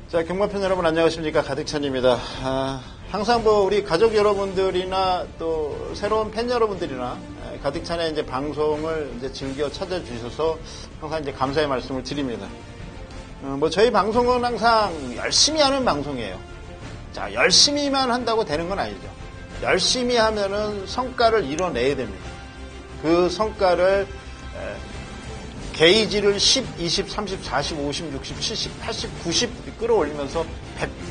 자, 경마편 여러분 안녕하십니까? 가득찬입니다. 항상 우리 가족 여러분들이나 또 새로운 팬 여러분들이나 가득찬의 이제 방송을 이제 즐겨 찾아주셔서 항상 이제 감사의 말씀을 드립니다. 저희 방송은 항상 열심히 하는 방송이에요. 자, 열심히만 한다고 되는 건 아니죠. 열심히 하면은 성과를 이뤄내야 됩니다. 그 성과를 게이지를 10, 20, 30, 40, 50, 60, 70, 80, 90 끌어올리면서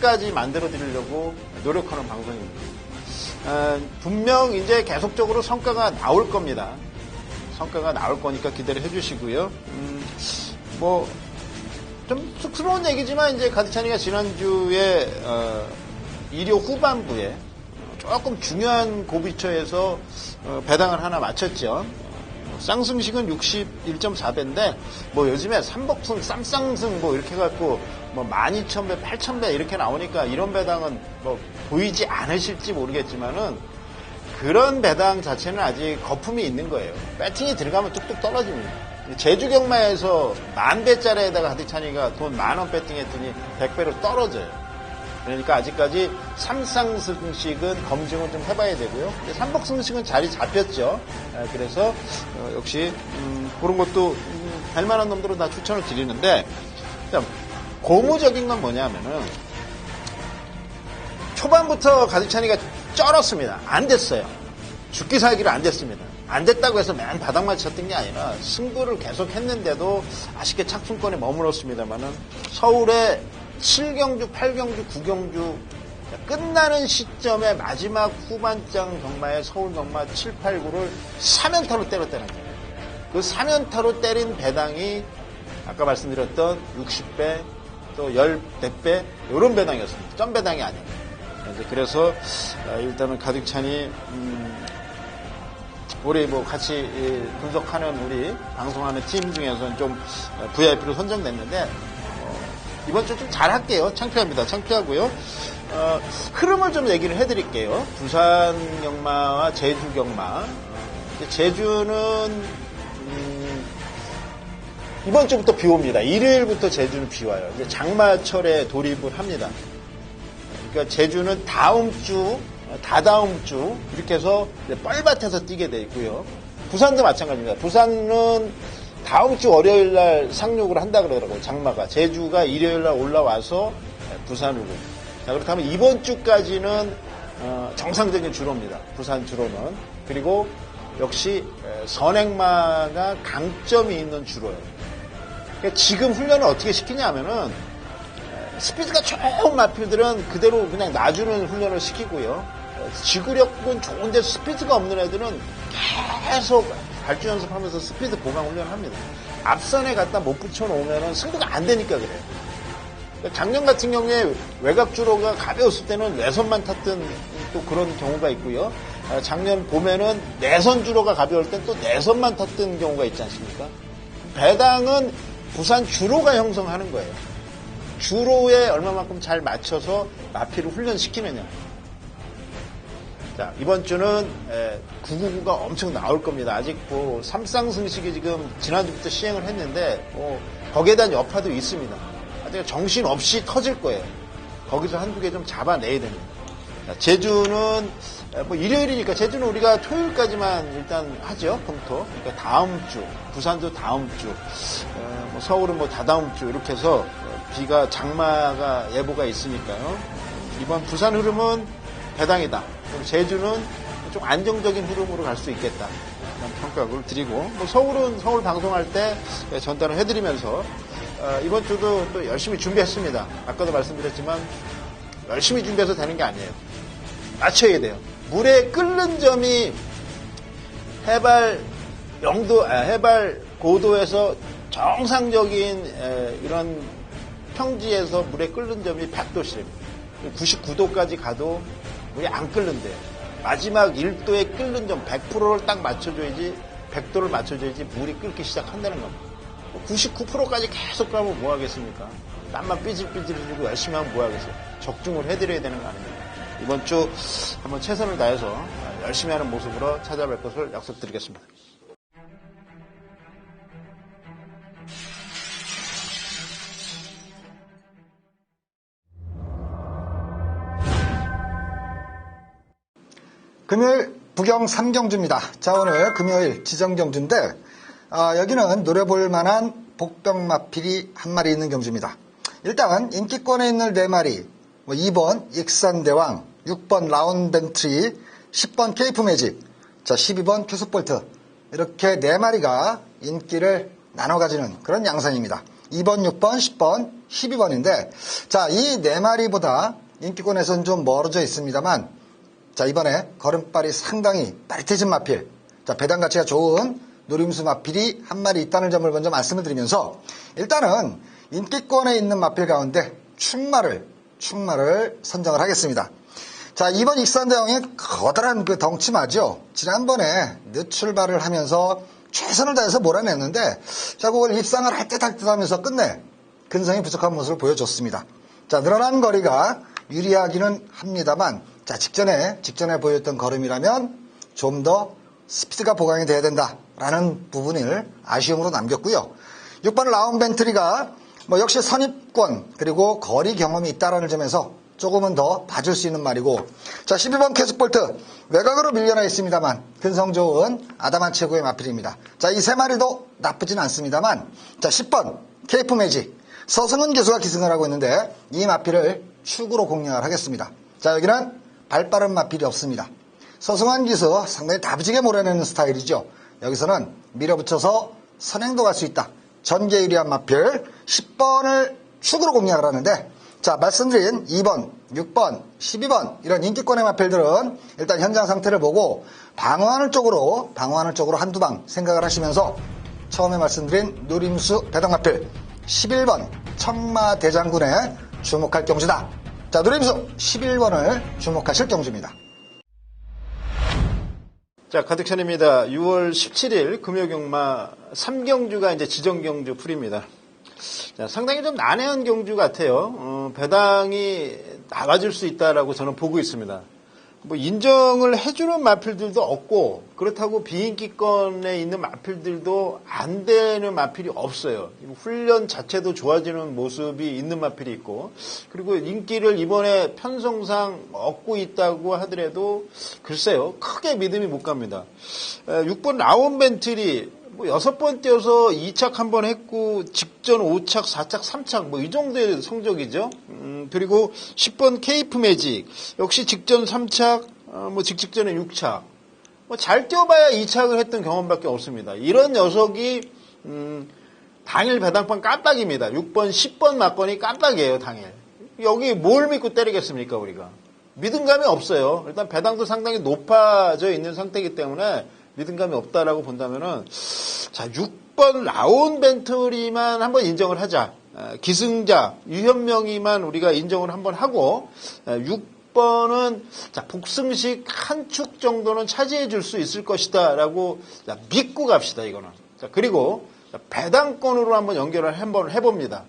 100까지 만들어 드리려고 노력하는 방송입니다. 분명 이제 계속적으로 성과가 나올 겁니다. 성과가 나올 거니까 기대를 해주시고요. 좀 쑥스러운 얘기지만 이제 가득찬이가 지난주에 2료 후반부에 조금 중요한 고비처에서 배당을 하나 마쳤죠. 쌍승식은 61.4배인데 요즘에 삼복승, 쌈쌍승 이렇게 해갖고 12,000배, 8,000배 이렇게 나오니까 이런 배당은 보이지 않으실지 모르겠지만은 그런 배당 자체는 아직 거품이 있는 거예요. 배팅이 들어가면 뚝뚝 떨어집니다. 제주 경마에서 10,000배짜리에다가 가득찬이가 돈 10,000원 배팅했더니 100배로 떨어져요. 그러니까 아직까지 삼쌍승식은 검증을 좀 해봐야 되고요. 삼복승식은 자리 잡혔죠. 그래서 역시 그런 것도 할 만한 놈들은 다 추천을 드리는데, 고무적인 건 뭐냐면은 초반부터 가득찬이가 쩔었습니다. 안 됐어요. 죽기 살기로 안 됐습니다. 안 됐다고 해서 맨 바닥만 쳤던 게 아니라 승부를 계속 했는데도 아쉽게 착순권에 머물렀습니다만은 서울에 7경주, 8경주, 9경주 끝나는 시점에 마지막 후반장 경마에 서울 경마 7, 8, 9를 3연타로 때렸다는 거예요. 그 3연타로 때린 배당이 아까 말씀드렸던 60배, 또 100배 이런 배당이었습니다. 점 배당이 아니에요. 그래서 일단은 가득찬이 우리 같이 분석하는 우리 방송하는 팀 중에서는 좀 VIP로 선정됐는데 이번 주 좀 잘할게요. 창피합니다. 창피하고요. 흐름을 좀 얘기를 해드릴게요. 부산 경마와 제주 경마. 제주는 이번 주부터 비 옵니다. 일요일부터 제주는 비 와요. 이제 장마철에 돌입을 합니다. 그러니까 제주는 다음 주, 다다음 주 이렇게 해서 뻘밭에서 뛰게 돼 있고요. 부산도 마찬가지입니다. 부산은 다음 주 월요일 날 상륙을 한다 그러더라고요. 장마가. 제주가 일요일 날 올라와서 부산으로. 자, 그렇다면 이번 주까지는 정상적인 주로입니다. 부산 주로는. 그리고 역시 선행마가 강점이 있는 주로예요. 그러니까 지금 훈련을 어떻게 시키냐 하면은 스피드가 좋은 마필들은 그대로 그냥 놔주는 훈련을 시키고요. 지구력은 좋은데 스피드가 없는 애들은 계속 발주 연습하면서 스피드 보강 훈련을 합니다. 앞선에 갖다 못 붙여놓으면 승부가 안 되니까 그래요. 작년 같은 경우에 외곽주로가 가벼웠을 때는 외선만 탔던 또 그런 경우가 있고요. 작년 봄에는 내선주로가 가벼울 땐 또 내선만 탔던 경우가 있지 않습니까? 배당은 부산 주로가 형성하는 거예요. 주로에 얼마만큼 잘 맞춰서 마피를 훈련시키느냐. 자, 이번 주는 999가 엄청 나올 겁니다. 아직 삼쌍승식이 지금 지난주부터 시행을 했는데 거기에 대한 여파도 있습니다. 아직 정신없이 터질 거예요. 거기서 한두 개 좀 잡아내야 됩니다. 자, 제주는 일요일이니까 제주는 우리가 토요일까지만 일단 하죠. 금토. 그러니까 다음 주, 부산도 다음 주, 서울은 다다음 주 이렇게 해서 비가 장마가 예보가 있으니까요. 이번 부산 흐름은 배당이다. 제주는 좀 안정적인 흐름으로 갈 수 있겠다. 이런 평가를 드리고, 서울은 서울 방송할 때 전달을 해드리면서, 이번 주도 또 열심히 준비했습니다. 아까도 말씀드렸지만, 열심히 준비해서 되는 게 아니에요. 맞춰야 돼요. 물에 끓는 점이 해발 고도에서 정상적인 이런 평지에서 물에 끓는 점이 100도씨입니다. 99도까지 가도 물이 안 끓는데요. 마지막 1도에 끓는 점 100%를 딱 맞춰줘야지, 100도를 맞춰줘야지 물이 끓기 시작한다는 겁니다. 99%까지 계속 가면 뭐 하겠습니까? 땀만 삐질삐질 흘리고 열심히 하면 뭐 하겠어요? 적중을 해드려야 되는 거 아닙니까? 이번 주 한번 최선을 다해서 열심히 하는 모습으로 찾아뵐 것을 약속드리겠습니다. 금요일 부경 3경주입니다. 자, 오늘 금요일 지정경주인데 여기는 노려볼 만한 복병마필이 한 마리 있는 경주입니다. 일단 인기권에 있는 4마리 2번 익산대왕, 6번 라운벤트리, 10번 케이프매직, 자 12번 큐스볼트 이렇게 4마리가 인기를 나눠 가지는 그런 양상입니다. 2번, 6번, 10번, 12번인데 자, 이 4마리보다 인기권에서는 좀 멀어져 있습니다만 자, 이번에 걸음발이 상당히 빠릿해진 마필, 자, 배당 가치가 좋은 노림수 마필이 한 마리 있다는 점을 먼저 말씀을 드리면서 일단은 인기권에 있는 마필 가운데 충마를 선정을 하겠습니다. 자, 이번 익산대왕의 커다란 그 덩치마죠. 지난번에 늦 출발을 하면서 최선을 다해서 몰아냈는데 자, 그걸 입상을 할 듯 하면서 끝내 근성이 부족한 모습을 보여줬습니다. 자, 늘어난 거리가 유리하기는 합니다만 자, 직전에 보였던 걸음이라면 좀 더 스피드가 보강이 돼야 된다라는 부분을 아쉬움으로 남겼고요. 6번 라운벤트리가 역시 선입권 그리고 거리 경험이 있다라는 점에서 조금은 더 봐줄 수 있는 말이고 자, 12번 캐스볼트 외곽으로 밀려나 있습니다만 근성 좋은 아담한 최고의 마필입니다. 자, 이 3마리도 나쁘진 않습니다만 자, 10번 케이프매직 서승은 교수가 기승을 하고 있는데 이 마필을 축으로 공략을 하겠습니다. 자, 여기는 발빠른 마필이 없습니다. 서승환 기수 상당히 다부지게 몰아내는 스타일이죠. 여기서는 밀어붙여서 선행도 갈 수 있다. 전개 유리한 마필 10번을 축으로 공략을 하는데 자, 말씀드린 2번, 6번, 12번 이런 인기권의 마필들은 일단 현장 상태를 보고 방어하는 쪽으로 한두 방 생각을 하시면서 처음에 말씀드린 노림수 배당 마필 11번 청마대장군에 주목할 경주다. 자, 노림수 11번을 주목하실 경주입니다. 자, 가득천입니다. 6월 17일 금요경마 3경주가 이제 지정경주 풀입니다. 자, 상당히 좀 난해한 경주 같아요. 배당이 나가질 수 있다라고 저는 보고 있습니다. 인정을 해주는 마필들도 없고 그렇다고 비인기권에 있는 마필들도 안 되는 마필이 없어요. 훈련 자체도 좋아지는 모습이 있는 마필이 있고 그리고 인기를 이번에 편성상 얻고 있다고 하더라도 글쎄요, 크게 믿음이 못 갑니다. 6번 라운벤트리 6번 뛰어서 2착 한 번 했고 직전 5착, 4착, 3착 이 정도의 성적이죠. 그리고 10번 케이프매직 역시 직전 3착, 직전에 6착. 잘 뛰어봐야 2착을 했던 경험밖에 없습니다. 이런 녀석이 당일 배당판 깜빡입니다. 6번, 10번 맞건이 깜빡이에요, 당일. 여기 뭘 믿고 때리겠습니까, 우리가? 믿음감이 없어요. 일단 배당도 상당히 높아져 있는 상태이기 때문에 믿음감이 없다라고 본다면은 자, 6번 라운벤트리만 한번 인정을 하자. 기승자 유현명이만 우리가 인정을 한번 하고 6번은 자, 복승식 한 축 정도는 차지해 줄 수 있을 것이다라고 믿고 갑시다, 이거는. 자, 그리고 배당권으로 한번 연결을 한번 해봅니다.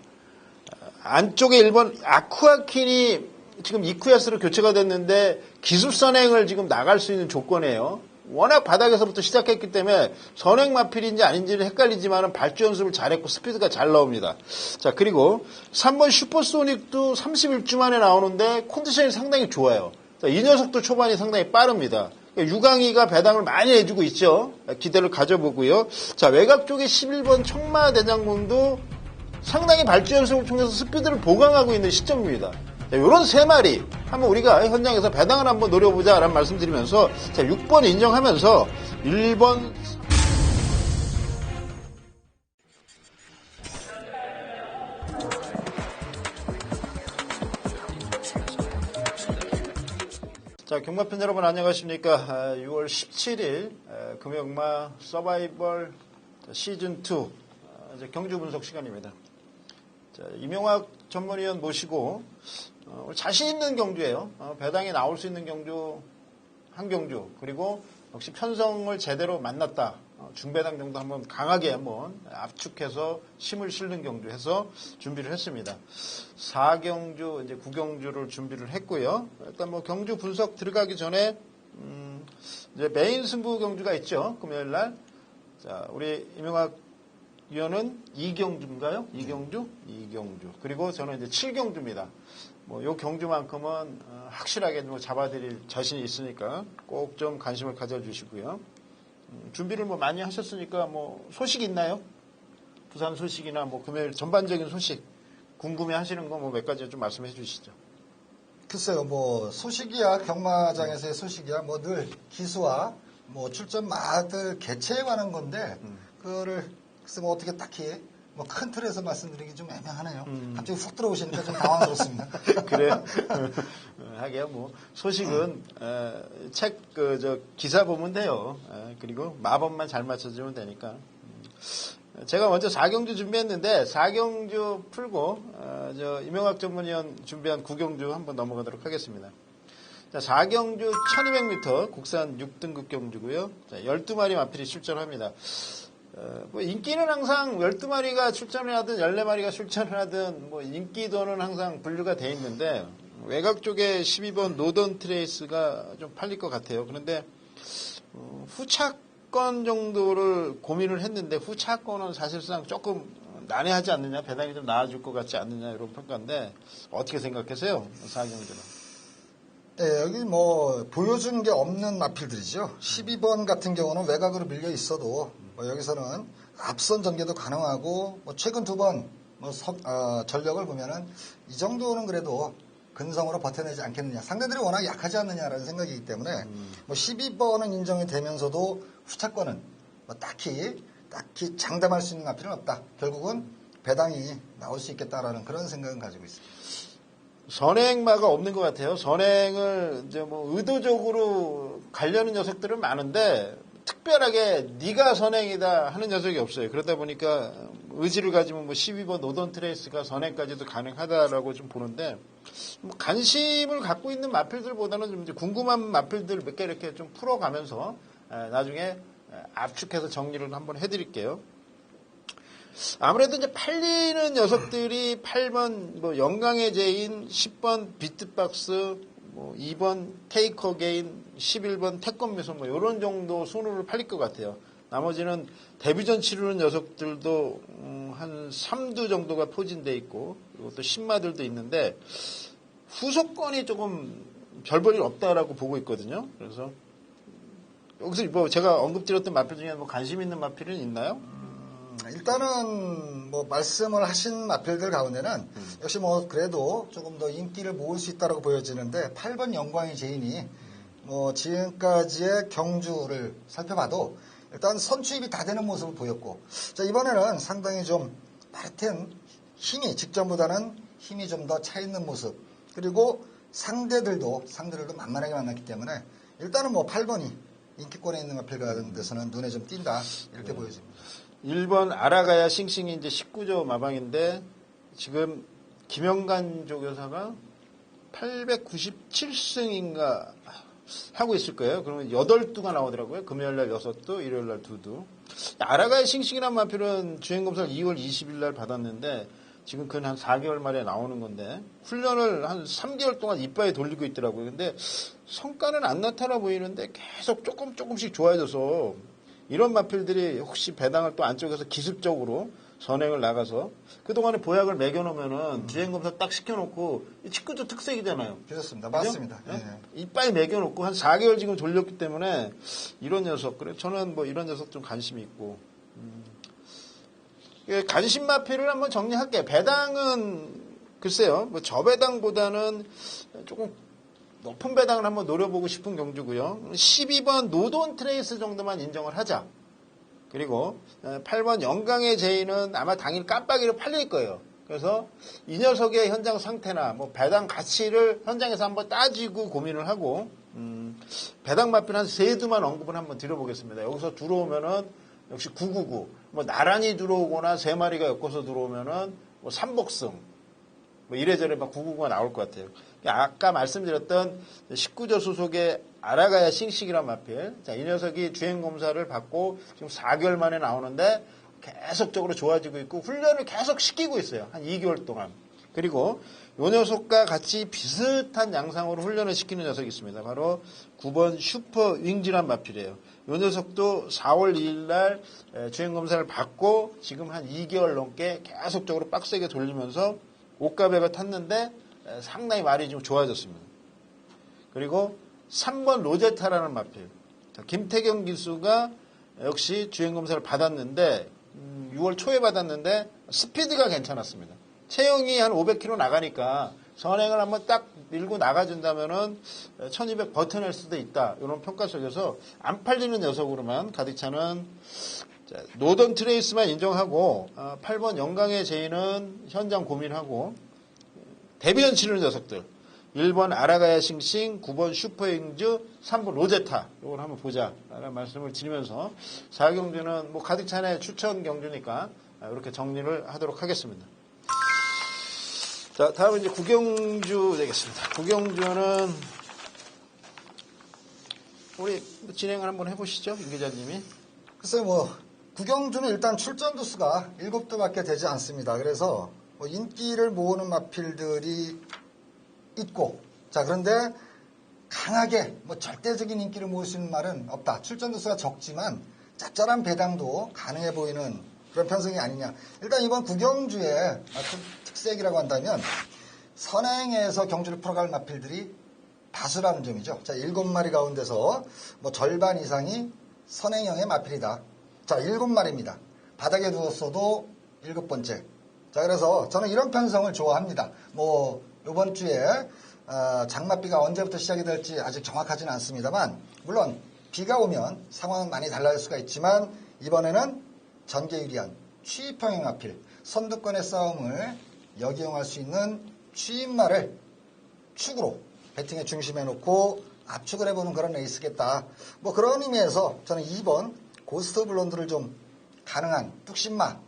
안쪽에 1번 아쿠아킨이 지금 이쿠야스로 교체가 됐는데 기술선행을 지금 나갈 수 있는 조건이에요. 워낙 바닥에서부터 시작했기 때문에 선행 마필인지 아닌지는 헷갈리지만 발주 연습을 잘했고 스피드가 잘 나옵니다. 자, 그리고 3번 슈퍼소닉도 31주 만에 나오는데 컨디션이 상당히 좋아요. 자, 이 녀석도 초반이 상당히 빠릅니다. 유강이가 배당을 많이 해주고 있죠. 기대를 가져보고요. 자, 외곽 쪽에 11번 청마대장군도 상당히 발주 연습을 통해서 스피드를 보강하고 있는 시점입니다. 자, 요런 3마리 한번 우리가 현장에서 배당을 한번 노려보자라는 말씀 드리면서 자, 6번 인정하면서 1번 자, 경마팬 여러분 안녕하십니까. 6월 17일 금요경마 서바이벌 시즌2 이제 경주 분석 시간입니다. 자, 이명학 전문위원 모시고 자신 있는 경주예요. 배당이 나올 수 있는 경주 한 경주, 그리고 역시 편성을 제대로 만났다. 중배당 정도 한번 강하게 한번 압축해서 힘을 실는 경주 해서 준비를 했습니다. 4경주, 이제 9경주를 준비를 했고요. 일단 경주 분석 들어가기 전에 이제 메인 승부 경주가 있죠. 금요일 날. 자, 우리 이명학 위원은 2경주인가요? 2경주? 2경주. 그리고 저는 이제 7경주입니다. 뭐 요 경주만큼은 확실하게 뭐 잡아드릴 자신이 있으니까 꼭 좀 관심을 가져주시고요. 준비를 뭐 많이 하셨으니까 뭐 소식 있나요? 부산 소식이나 뭐 금요일 전반적인 소식 궁금해 하시는 거 뭐 몇 가지 좀 말씀해 주시죠. 글쎄요, 뭐 소식이야 경마장에서의 소식이야 뭐 늘 기수와 뭐 출전마들 개체에 관한 건데 그거를 글쎄 뭐 어떻게 딱히 뭐 큰 틀에서 말씀드리기 좀 애매하네요. 갑자기 훅 들어오시니까 좀 당황스럽습니다. 그래요? 하게요, 뭐, 소식은, 책, 기사 보면 돼요. 그리고 마법만 잘 맞춰주면 되니까. 제가 먼저 4경주 준비했는데, 4경주 풀고, 임용학 전문위원 준비한 9경주 한번 넘어가도록 하겠습니다. 자, 4경주 1200m 국산 6등급 경주고요. 자, 12마리 마필이 출전합니다. 뭐 인기는 항상 12마리가 출전을 하든 14마리가 출전을 하든 뭐 인기도는 항상 분류가 돼 있는데 외곽 쪽에 12번 노던 트레이스가 좀 팔릴 것 같아요. 그런데 후차권 정도를 고민을 했는데 후차권은 사실상 조금 난해하지 않느냐, 배당이 좀 나아질 것 같지 않느냐 이런 평가인데 어떻게 생각하세요? 4경주는. 네, 여기 뭐 보여준 게 없는 마필들이죠. 12번 같은 경우는 외곽으로 밀려 있어도 뭐 여기서는 앞선 전개도 가능하고 뭐 최근 2번 뭐 전력을 보면은 이 정도는 그래도 근성으로 버텨내지 않겠느냐. 상대들이 워낙 약하지 않느냐라는 생각이기 때문에 뭐 12번은 인정이 되면서도 후차권은 뭐 딱히 장담할 수 있는 마필은 없다. 결국은 배당이 나올 수 있겠다라는 그런 생각은 가지고 있습니다. 선행마가 없는 것 같아요. 선행을 이제 뭐 의도적으로 가려는 녀석들은 많은데 특별하게 네가 선행이다 하는 녀석이 없어요. 그러다 보니까 의지를 가지면 뭐 12번 노던 트레이스가 선행까지도 가능하다라고 좀 보는데 뭐 관심을 갖고 있는 마필들보다는 좀 이제 궁금한 마필들 몇 개 이렇게 좀 풀어가면서 나중에 압축해서 정리를 한번 해드릴게요. 아무래도 이제 팔리는 녀석들이 8번 뭐 영광의 제인, 10번 비트박스, 뭐 2번 테이커 게인, 11번 태권 미소 뭐 이런 정도 순으로 팔릴 것 같아요. 나머지는 데뷔전 치르는 녀석들도 한 3두 정도가 포진돼 있고 그리고 또 신마들도 있는데 후속권이 조금 별 볼 일 없다라고 보고 있거든요. 그래서 여기서 뭐 제가 언급드렸던 마필 중에 뭐 관심 있는 마필은 있나요? 일단은 뭐 말씀을 하신 마필들 가운데는 역시 뭐 그래도 조금 더 인기를 모을 수 있다고 보여지는데 8번 영광의 제인이 뭐 지금까지의 경주를 살펴봐도 일단 선취입이 다 되는 모습을 보였고 자 이번에는 상당히 좀 빠르텐 힘이 직전보다는 힘이 좀 더 차 있는 모습 그리고 상대들도 만만하게 만났기 때문에 일단은 뭐 8번이 인기권에 있는 마필 같은 데서는 눈에 좀 띈다 이렇게 보여집니다. 1번 아라가야 싱싱이 이제 19조 마방인데 지금 김영관 조교사가 897승인가 하고 있을 거예요. 그러면 8두가 나오더라고요. 금요일날 6두, 일요일날 2두. 아라가야 싱싱이란 마필은 주행검사를 2월 20일 날 받았는데 지금 그건 한 4개월 만에 나오는 건데 훈련을 한 3개월 동안 이빠에 돌리고 있더라고요. 근데 성과는 안 나타나 보이는데 계속 조금씩 좋아져서 이런 마필들이 혹시 배당을 또 안쪽에서 기습적으로 선행을 나가서 그동안에 보약을 매겨놓으면은 주행검사 딱 시켜놓고 직구조 특색이잖아요. 그렇습니다. 그죠? 맞습니다. 네? 네. 이빨 매겨놓고 한 4개월 지금 돌렸기 때문에 이런 녀석 그래 저는 뭐 이런 녀석 좀 관심이 있고 관심 마필을 한번 정리할게요. 배당은 글쎄요 뭐 저배당보다는 조금 높은 배당을 한번 노려보고 싶은 경주고요. 12번 노돈 트레이스 정도만 인정을 하자. 그리고 8번 영광의 제인은 아마 당일 깜빡이로 팔릴 거예요. 그래서 이 녀석의 현장 상태나 뭐 배당 가치를 현장에서 한번 따지고 고민을 하고 배당 마필 한 3두만 언급을 한번 드려보겠습니다. 여기서 들어오면은 역시 999. 뭐 나란히 들어오거나 3마리가 엮어서 들어오면은 뭐 3복승. 뭐 이래저래 막 999가 나올 것 같아요. 아까 말씀드렸던 19조 소속의 아라가야 싱싱이란 마필. 자, 이 녀석이 주행검사를 받고 지금 4개월 만에 나오는데 계속적으로 좋아지고 있고 훈련을 계속 시키고 있어요. 한 2개월 동안. 그리고 이 녀석과 같이 비슷한 양상으로 훈련을 시키는 녀석이 있습니다. 바로 9번 슈퍼 윙지란 마필이에요. 이 녀석도 4월 2일 날 주행검사를 받고 지금 한 2개월 넘게 계속적으로 빡세게 돌리면서 옷가배가 탔는데 상당히 말이 좀 좋아졌습니다. 그리고 3번 로제타라는 마필. 김태경 기수가 역시 주행검사를 받았는데 6월 초에 받았는데 스피드가 괜찮았습니다. 체형이 한 500km 나가니까 선행을 한번 딱 밀고 나가준다면은 1200 버텨낼 수도 있다. 이런 평가 속에서 안 팔리는 녀석으로만 가득 차는 노던 트레이스만 인정하고 8번 영광의 제인은 현장 고민하고 데뷔전 치르는 녀석들 1번 아라가야 싱싱, 9번 슈퍼잉즈, 3번 로제타 이걸 한번 보자라는 말씀을 드리면서 4경주는 뭐 가득 차네 추천 경주니까 이렇게 정리를 하도록 하겠습니다. 자, 다음은 이제 구경주 되겠습니다. 구경주는 우리 진행을 한번 해보시죠, 임 기자님이. 글쎄요, 뭐 구경주는 일단 출전 두수가 7두밖에 되지 않습니다. 그래서 뭐 인기를 모으는 마필들이 있고, 자 그런데 강하게 뭐 절대적인 인기를 모을 수 있는 말은 없다. 출전 두수가 적지만 짭짤한 배당도 가능해 보이는 그런 편성이 아니냐. 일단 이번 구경주의 특색이라고 한다면 선행에서 경주를 풀어갈 마필들이 다수라는 점이죠. 자, 7마리 가운데서 뭐 절반 이상이 선행형의 마필이다. 자, 7마리입니다. 바닥에 두었어도 7번째. 자, 그래서 저는 이런 편성을 좋아합니다. 뭐 이번 주에 장맛비가 언제부터 시작이 될지 아직 정확하지는 않습니다만, 물론 비가 오면 상황은 많이 달라질 수가 있지만 이번에는 전개유리한 취입형의 마필, 선두권의 싸움을 역이용할 수 있는 취입말을 축으로 배팅에 중심에 놓고 압축을 해보는 그런 레이스겠다. 뭐 그런 의미에서 저는 2번 고스트 블론드를 좀 가능한 뚝심마,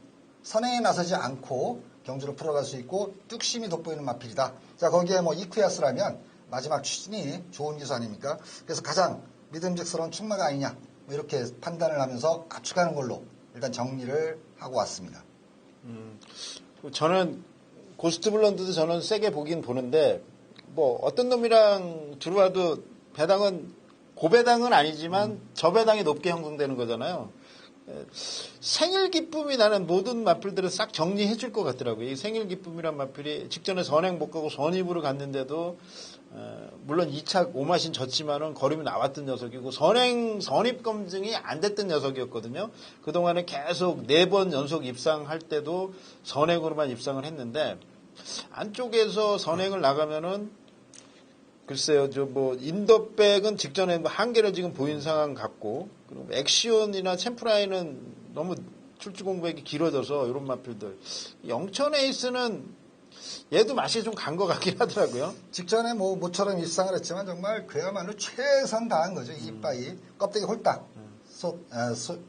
선행에 나서지 않고 경주를 풀어갈 수 있고 뚝심이 돋보이는 마필이다. 자, 거기에 뭐 이쿠야스라면 마지막 추진이 좋은 기수 아닙니까? 그래서 가장 믿음직스러운 축마가 아니냐, 뭐 이렇게 판단을 하면서 압축하는 걸로 일단 정리를 하고 왔습니다. 저는 고스트 블론드도 저는 세게 보긴 보는데 뭐 어떤 놈이랑 들어와도 배당은 고배당은 아니지만 저배당이 높게 형성되는 거잖아요. 생일 기쁨이 나는 모든 마필들은 싹 정리해 줄 것 같더라고요. 이 생일 기쁨이란 마필이 직전에 선행 못 가고 선입으로 갔는데도 물론 2차 오마신 졌지만은 걸음이 나왔던 녀석이고 선입 검증이 안 됐던 녀석이었거든요. 그동안에 계속 4번 연속 입상할 때도 선행으로만 입상을 했는데 안쪽에서 선행을 나가면은 글쎄요, 인더백은 직전에 한계를 지금 보인 상황 같고, 그리고 액시온이나 챔프라인은 너무 출주 공백이 길어져서 이런 마필들. 영천 에이스는 얘도 맛이 좀 간 것 같긴 하더라고요. 직전에 뭐 모처럼 입상을 했지만 정말 그야말로 최선 다한 거죠. 이빠이 껍데기 홀딱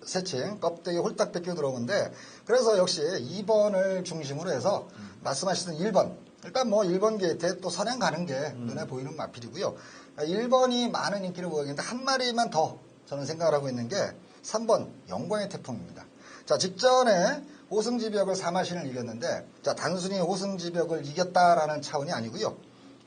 새칭 껍데기 홀딱 뺏겨 들어오는데, 그래서 역시 2번을 중심으로 해서 말씀하시던 1번, 일단 뭐 1번 게이트에 또 선행 가는 게 눈에 보이는 마필이고요. 1번이 많은 인기를 보이는데 한 마리만 더 저는 생각을 하고 있는 게 3번 영광의 태풍입니다. 자, 직전에 호승지벽을 4마신을 이겼는데, 자, 단순히 호승지벽을 이겼다라는 차원이 아니고요.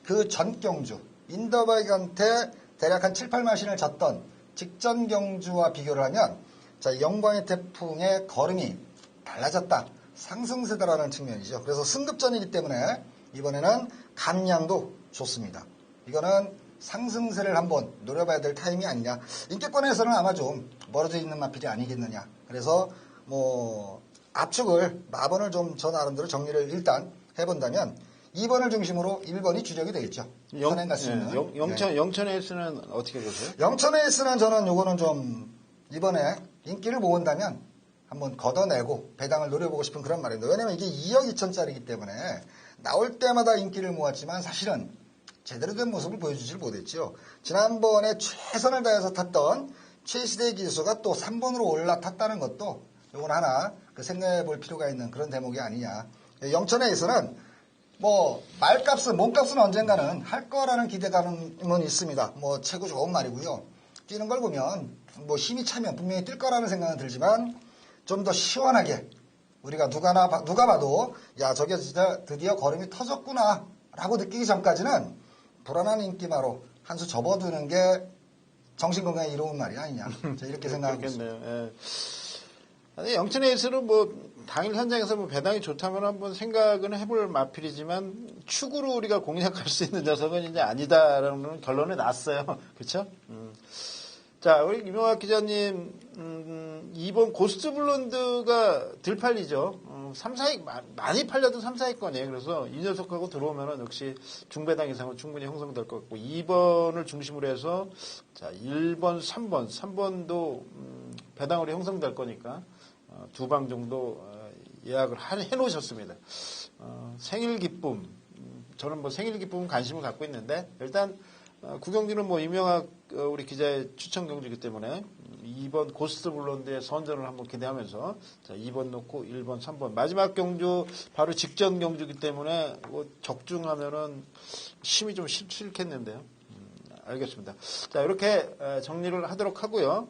그 전 경주 인더백한테 대략 한 7, 8마신을 졌던 직전 경주와 비교를 하면, 자, 영광의 태풍의 걸음이 달라졌다, 상승세다라는 측면이죠. 그래서 승급전이기 때문에 이번에는 감량도 좋습니다. 이거는 상승세를 한번 노려봐야 될 타임이 아니냐. 인기권에서는 아마 좀 멀어져 있는 마필이 아니겠느냐. 그래서 뭐 압축을 마번을 좀 저 나름대로 정리를 일단 해본다면 2번을 중심으로 1번이 주력이 되겠죠. 선행 갈 수 있는. 영천 에이스는 어떻게 보세요? 영천 에이스는 저는 요거는 좀 이번에 인기를 모은다면 한번 걷어내고 배당을 노려보고 싶은 그런 말입니다. 왜냐면 이게 2억 2천짜리이기 때문에 나올 때마다 인기를 모았지만 사실은 제대로 된 모습을 보여주질 못했죠. 지난번에 최선을 다해서 탔던 최시대 기수가 또 3번으로 올라탔다는 것도 요건 하나 생각해 볼 필요가 있는 그런 대목이 아니냐. 영천에서는 뭐 말값은 몸값은 언젠가는 할 거라는 기대감은 있습니다. 뭐 최고 좋은 말이고요. 뛰는 걸 보면 뭐 힘이 차면 분명히 뛸 거라는 생각은 들지만 좀 더 시원하게 우리가 누가 봐도 야, 저게 진짜 드디어 걸음이 터졌구나 라고 느끼기 전까지는 불안한 인기마로 한 수 접어두는 게 정신건강에 이로운 말이 아니냐. 이렇게 생각하고 있습니다. 예. 아니, 영천 에이스는 뭐 당일 현장에서 뭐 배당이 좋다면 한번 생각은 해볼 마필이지만 축으로 우리가 공략할 수 있는 녀석은 이제 아니다라는 결론이 났어요. 그렇죠? 자, 우리 김용학 기자님, 이번 고스트 블론드가 덜 팔리죠. 3, 4위, 많이 팔려도 3, 4위권이에요. 그래서 이 녀석하고 들어오면은 역시 중배당 이상은 충분히 형성될 것 같고, 2번을 중심으로 해서, 자, 1번, 3번, 3번도 배당으로 형성될 거니까, 두 방 정도 예약을 해 놓으셨습니다. 생일 기쁨, 저는 뭐 생일 기쁨은 관심을 갖고 있는데, 일단, 구경주는 뭐 이명학 우리 기자의 추천 경주이기 때문에 2번 고스트 블론드의 선전을 한번 기대하면서 자 2번 놓고 1번, 3번 마지막 경주 바로 직전 경주이기 때문에 뭐 적중하면은 힘이 좀 싫겠는데요. 알겠습니다. 자 이렇게 정리를 하도록 하고요.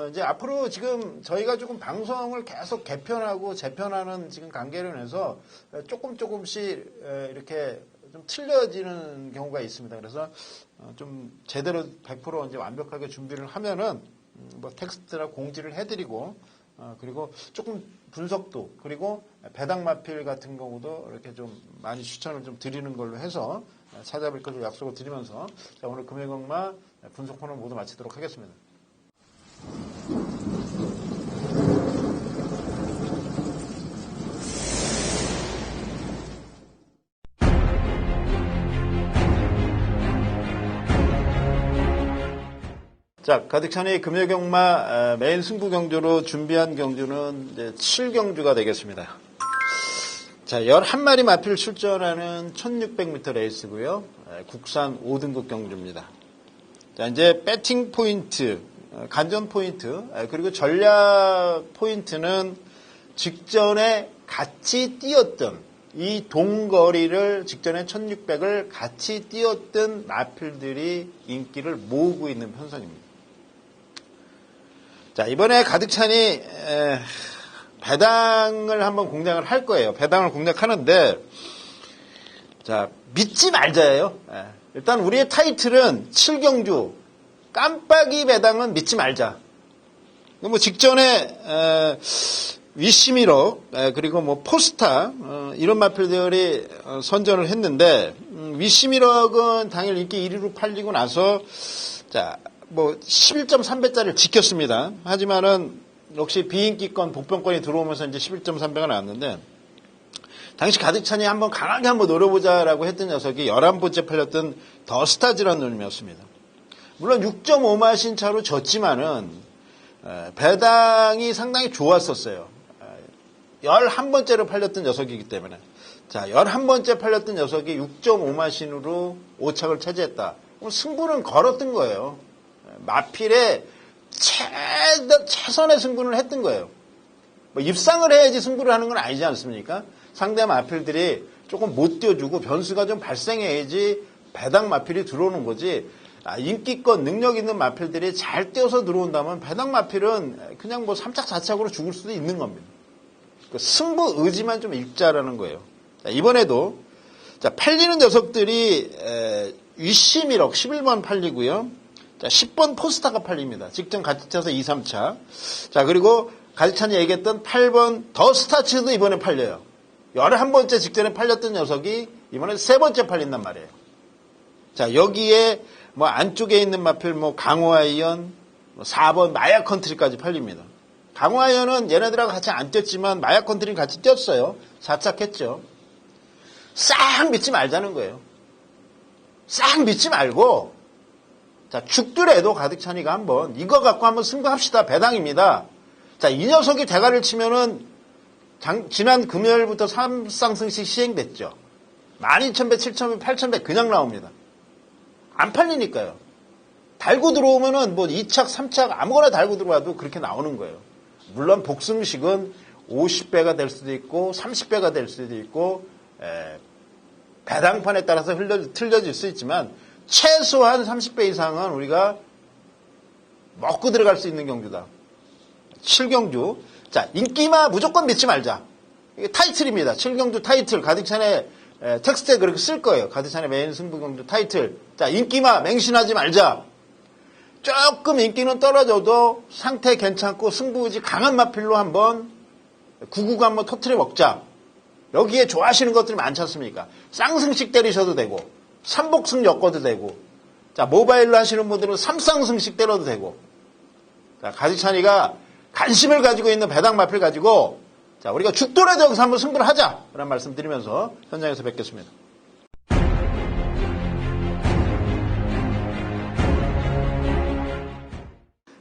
이제 앞으로 지금 저희가 조금 방송을 계속 개편하고 재편하는 지금 관계로 인해서 조금씩 이렇게 좀 틀려지는 경우가 있습니다. 그래서 좀 제대로 100% 이제 완벽하게 준비를 하면은 뭐 텍스트나 공지를 해드리고 그리고 조금 분석도 그리고 배당 마필 같은 경우도 이렇게 좀 많이 추천을 좀 드리는 걸로 해서 찾아뵐 것을 약속을 드리면서 자, 오늘 금요일경마 분석 코너 모두 마치도록 하겠습니다. 자, 가득찬의 금요경마 메인 승부 경주로 준비한 경주는 이제 7경주가 되겠습니다. 자, 11마리 마필 출전하는 1600m 레이스고요. 국산 5등급 경주입니다. 자, 이제 배팅 포인트, 간전 포인트, 그리고 전략 포인트는 직전에 같이 뛰었던 이 동거리를 직전에 1600을 같이 뛰었던 마필들이 인기를 모으고 있는 편성입니다. 자, 이번에 가득찬이 배당을 한번 공략을 할 거예요. 배당을 공략하는데 자, 믿지 말자예요. 일단 우리의 타이틀은 7경주 깜빡이 배당은 믿지 말자. 뭐 직전에 위시미러 그리고 뭐 포스타 이런 마필들이 선전을 했는데 위시미러는 당일 인기 1위로 팔리고 나서 자, 뭐 11.3배짜리를 지켰습니다. 하지만은 역시 비인기권 복병권이 들어오면서 이제 11.3배가 나왔는데 당시 가득찬이 한번 강하게 한번 노려보자라고 했던 녀석이 11번째 팔렸던 더 스타즈라는 놈이었습니다. 물론 6.5마신 차로 졌지만은 배당이 상당히 좋았었어요. 11번째로 팔렸던 녀석이기 때문에 자 11번째 팔렸던 녀석이 6.5마신으로 5착을 차지했다. 그럼 승부는 걸었던 거예요. 마필에 최선의 승부를 했던 거예요. 뭐 입상을 해야지 승부를 하는 건 아니지 않습니까? 상대 마필들이 조금 못 뛰어주고 변수가 좀 발생해야지 배당 마필이 들어오는 거지. 인기권 능력 있는 마필들이 잘 뛰어서 들어온다면 배당 마필은 그냥 뭐 3착 4착으로 죽을 수도 있는 겁니다. 승부 의지만 좀 읽자라는 거예요. 자, 이번에도 자, 팔리는 녀석들이 위시미럭 11번 팔리고요. 자, 10번 포스타가 팔립니다. 직전 같이 쳐서 2, 3차. 자, 그리고 가득찬이 얘기했던 8번 더 스타츠도 이번에 팔려요. 11번째 직전에 팔렸던 녀석이 이번에 3번째 팔린단 말이에요. 자, 여기에 뭐 안쪽에 있는 마필 뭐 강호아이언, 4번 마약 컨트리까지 팔립니다. 강호아이언은 얘네들하고 같이 안 뛰었지만 마약 컨트리는 같이 뛰었어요. 4착 했죠. 싹 믿지 말자는 거예요. 싹 믿지 말고 자, 죽더라도 가득찬이가 한번 이거 갖고 한번 승부합시다. 배당입니다. 자, 이 녀석이 대가를 치면은 지난 금요일부터 3상승씩 시행됐죠. 12,000배, 7,000배, 8,000배 그냥 나옵니다. 안 팔리니까요. 달고 들어오면은 뭐 2착, 3착 아무거나 달고 들어와도 그렇게 나오는 거예요. 물론 복승식은 50배가 될 수도 있고 30배가 될 수도 있고 배당판에 따라서 틀려질 수 있지만 최소한 30배 이상은 우리가 먹고 들어갈 수 있는 경주다. 7경주. 자, 인기마 무조건 믿지 말자. 이게 타이틀입니다. 7경주 타이틀. 가득찬의 텍스트에 그렇게 쓸 거예요. 가득찬의 메인 승부 경주 타이틀. 자, 인기마 맹신하지 말자. 조금 인기는 떨어져도 상태 괜찮고 승부의지 강한 마필로 한번 999 한번 터트려 먹자. 여기에 좋아하시는 것들이 많지 않습니까? 쌍승씩 때리셔도 되고, 삼복승 엮어도 되고, 자, 모바일로 하시는 분들은 삼쌍승씩 때려도 되고, 자, 가지찬이가 관심을 가지고 있는 배당마필 가지고, 자, 우리가 죽더라도 여기서 한번 승부를 하자! 라는 말씀 드리면서 현장에서 뵙겠습니다.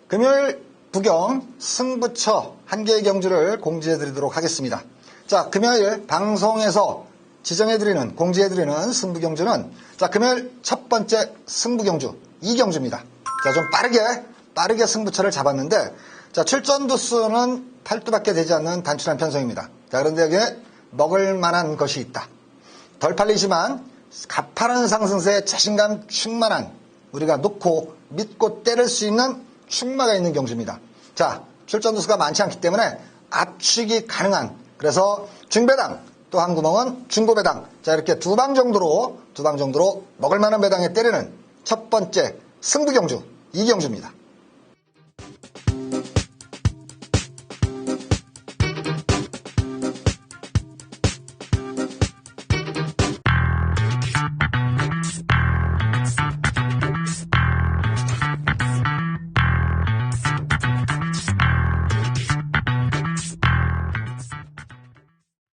금요일 부경 승부처 한 개의 경주를 공지해드리도록 하겠습니다. 자, 금요일 방송에서 지정해드리는, 공지해드리는 승부경주는, 자, 금요일 첫 번째 승부경주, 2경주입니다. 자, 좀 빠르게 승부처를 잡았는데, 자, 출전두 수는 8두밖에 되지 않는 단순한 편성입니다. 자, 그런데 여기에 먹을 만한 것이 있다. 덜 팔리지만, 가파른 상승세에 자신감 충만한, 우리가 놓고 믿고 때릴 수 있는 충마가 있는 경주입니다. 자, 출전두 수가 많지 않기 때문에 압축이 가능한, 그래서 중배당, 또 한 구멍은 중고배당. 자, 이렇게 두 방 정도로 먹을 만한 배당에 때리는 첫 번째 승부경주, 2경주입니다.